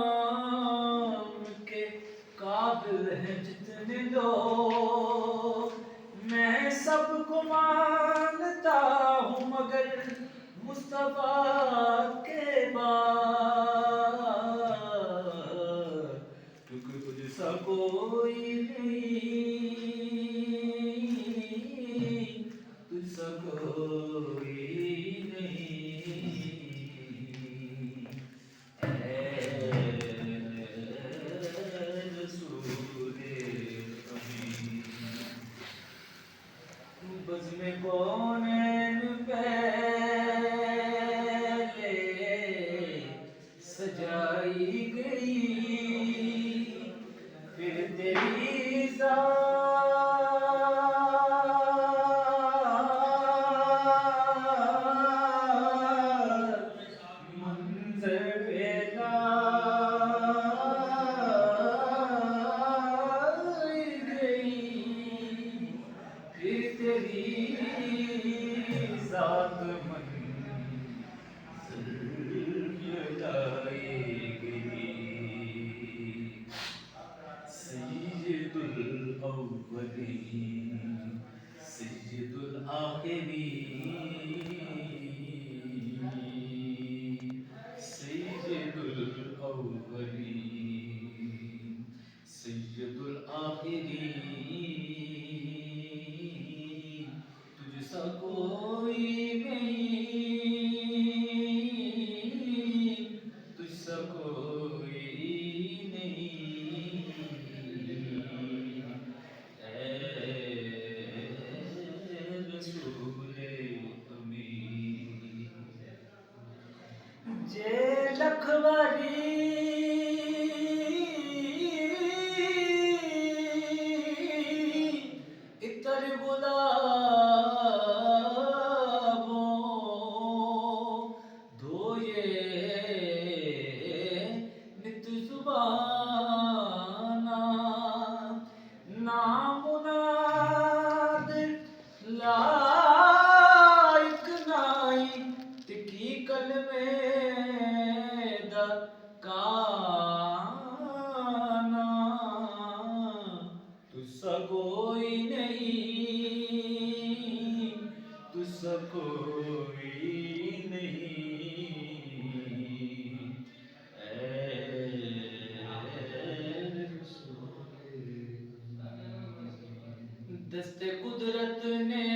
एहतराम के काबिल हैं जितने लोग, मैं सबको मानता हूँ मगर मुस्तफा के बाद, क्योंकि तुझ सा कोई नहीं, तुझ सा कोई नहीं। बज़्म कौनैन पहले सजाई गई, फिर तेरी ज़ात मंज़र पे लाई गई, फिर तेरी ज़ात मंज़र पे लाई गई। सय्यदुल अव्वलीन सय्यदुल आखिरीन, सय्यदुल अव्वलीन सय्यदुल आखिरीन, तुझ सा कोई नहीं, तुझ सा कोई नहीं। ऐ रसूले अमीन, जे लखवारी इतर गुलाबों धोए नित जुबाना, नामुनाद लायक नाई तिकी कलमे दा काना, तुझसा कोई नहीं, तुझसा कोई नहीं। ऐ रसूले, दस्ते कुदरत ने